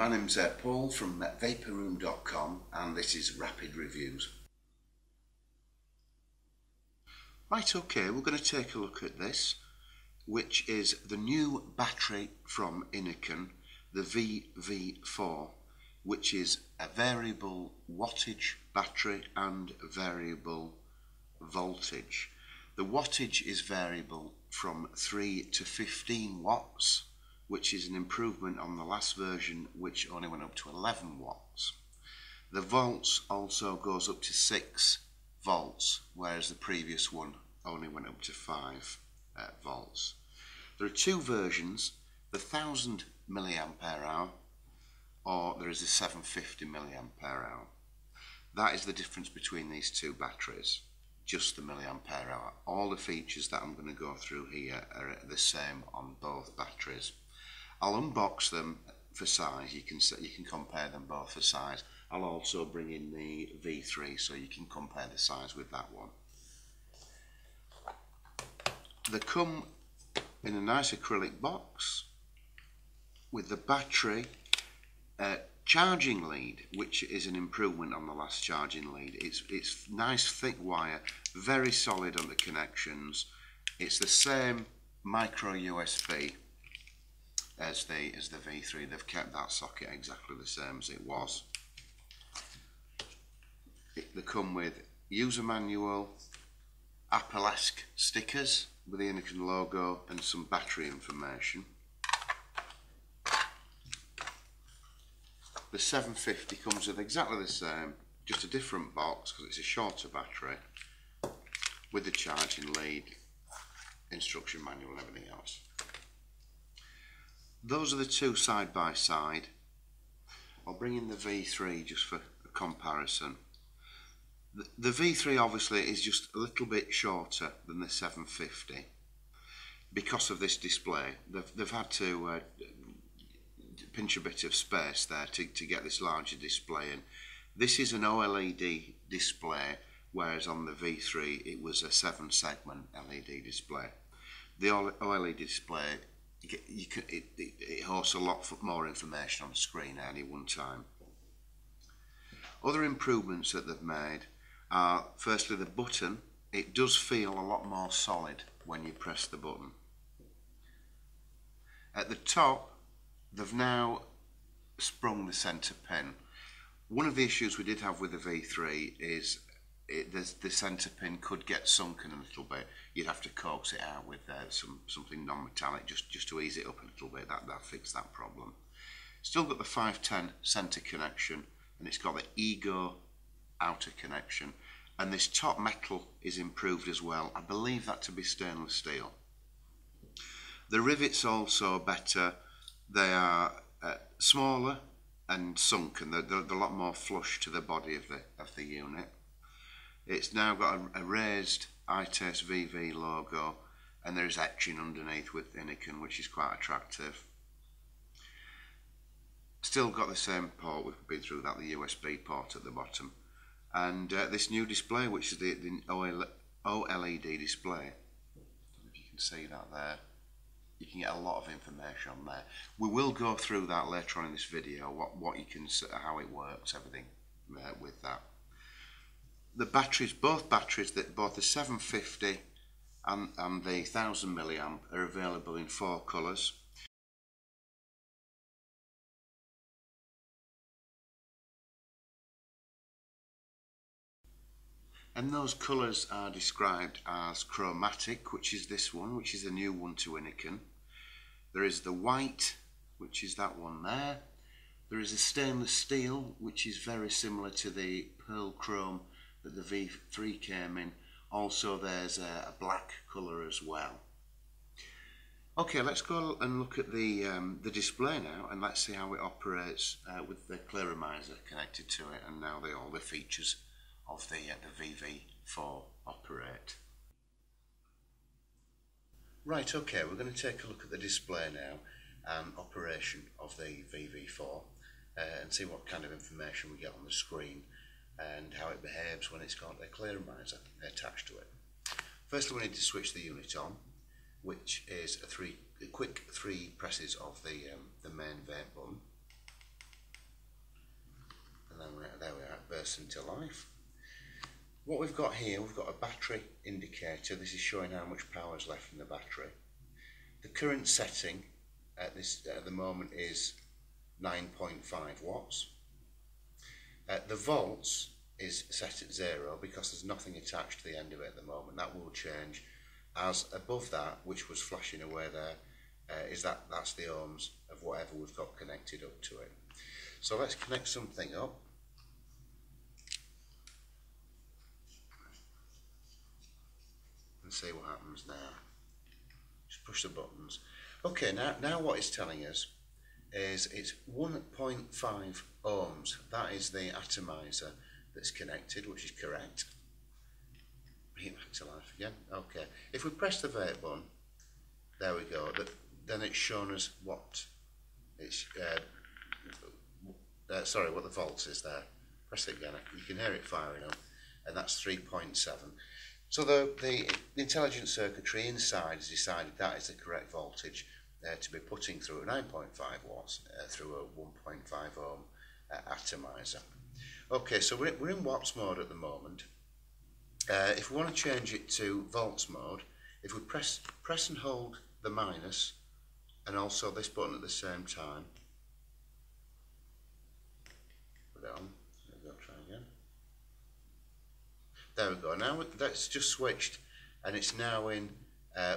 My name's Paul from vaporroom.com and this is Rapid Reviews. Right, okay, we're going to take a look at this, which is the new battery from Innokin, the VV4, which is a variable wattage battery and variable voltage. The wattage is variable from 3 to 15 watts, which is an improvement on the last version, which only went up to 11 watts. The volts also goes up to 6 volts, whereas the previous one only went up to 5 volts. There are two versions, the 1000 milliampere hour or there is a 750 milliampere hour. That is the difference between these two batteries, just the milliampere hour. All the features that I'm going to go through here are the same on both batteries. I'll unbox them for size. You can compare them both for size. I'll also bring in the V3 so you can compare the size with that one. They come in a nice acrylic box with the battery charging lead, which is an improvement on the last charging lead. It's nice thick wire, very solid on the connections. It's the same micro USB as the V3. They've kept that socket exactly the same as it was. They come with user manual, Apple-esque stickers with the Innokin logo and some battery information. The 750 comes with exactly the same, just a different box because it's a shorter battery, with the charging lead, instruction manual and everything else. Those are the two side by side. I'll bring in the V3 just for a comparison. The V3 obviously is just a little bit shorter than the 750 because of this display. They've had to pinch a bit of space there to get this larger display in. This is an OLED display, whereas on the V3 it was a 7-segment LED display. The OLED display, it hosts a lot more information on the screen at any one time. Other improvements that they've made are, firstly, the button. It does feel a lot more solid when you press the button. At the top, they've now sprung the centre pin. One of the issues we did have with the V3 is the centre pin could get sunken a little bit. You'd have to coax it out with something non-metallic just to ease it up a little bit. That fixed that problem. Still got the 510 centre connection, and it's got the Ego outer connection, and this top metal is improved as well. I believe that to be stainless steel. The rivets also better. They are smaller and sunken. They're a lot more flush to the body of the unit. It's now got a raised iTaste VV logo, and there's etching underneath with Innokin, which is quite attractive. Still got the same port, we've been through that, the USB port at the bottom. And this new display, which is the OLED display. I don't know if you can see that there. You can get a lot of information on there. We will go through that later on in this video, what you can, how it works, everything with that. The batteries, both the 750 and the 1000 milliamp are available in 4 colours. And those colours are described as chromatic, which is this one, which is a new one to Innokin. There is the white, which is that one there. There is a stainless steel, which is very similar to the pearl chrome that the V3 came in. Also there's a black colour as well. Okay, let's go and look at the display now, and let's see how it operates with the clearomizer connected to it, and now all the features of the VV4 operate. Right, okay, we're going to take a look at the display now and operation of the VV4 and see what kind of information we get on the screen and how it behaves when it's got a clearomizer attached to it. Firstly, we need to switch the unit on, which is a quick 3 presses of the main vape button. and then there we are, it bursts into life. What we've got here, we've got a battery indicator. This is showing how much power is left in the battery. The current setting at the moment is 9.5 watts. The volts is set at 0 because there's nothing attached to the end of it at the moment. That will change as above that, which was flashing away there, that's the ohms of whatever we've got connected up to it. So let's connect something up. And see what happens now. Just push the buttons. Okay, now what it's telling us is it's 1.5 ohms. That is the atomizer that's connected, which is correct. Bring it back to life again. Okay. If we press the vape button, there we go. Then it's shown us what it's what the volts is there. Press it again. You can hear it firing up, and that's 3.7. So the intelligent circuitry inside has decided that is the correct voltage to be putting through a 9.5 watts through a 1.5 ohm atomizer. Okay, so we're in watts mode at the moment. If we want to change it to volts mode, if we press and hold the minus and also this button at the same time, put it on. There we go, try again. There we go. Now that's just switched and it's now in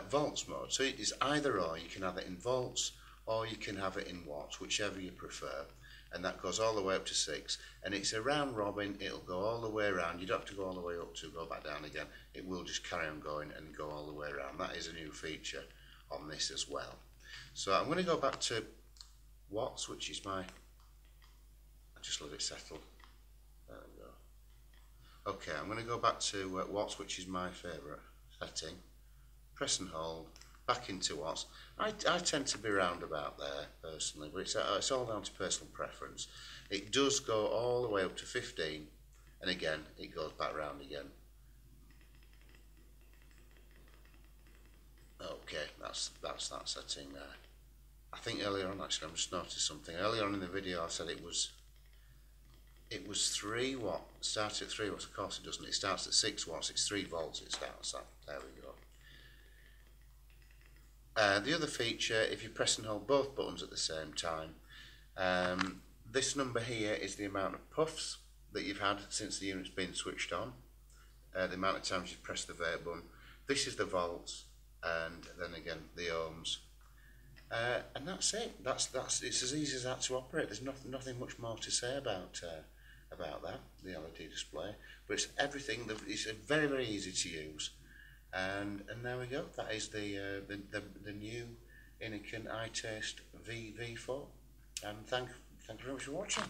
volts mode. So it is either or. You can have it in volts or you can have it in watts, whichever you prefer. And that goes all the way up to 6. And it's a round robin. It'll go all the way around. You don't have to go all the way up to go back down again. It will just carry on going and go all the way around. That is a new feature on this as well. So I'm going to go back to watts, which is I just let it settle. There we go. Okay, I'm going to go back to watts, which is my favourite setting. Press and hold, back into watts. I tend to be round about there personally, but it's all down to personal preference. It does go all the way up to 15, and again it goes back round again. Okay, that's that setting there. I think earlier on, actually, I just noticed something. Earlier on in the video, I said it was 3 watts. Starts at 3 watts. Of course, it doesn't. It starts at 6 watts. It's 3 volts. It starts at. There we go. The other feature, if you press and hold both buttons at the same time, this number here is the amount of puffs that you've had since the unit's been switched on. The amount of times you've pressed the vape button. This is the volts, and then again the ohms. And that's it. It's as easy as that to operate. There's nothing much more to say about that, the LED display. But it's everything. It's very, very easy to use. And there we go. That is the new Iniken iTaste VV4. And thank you very much for watching.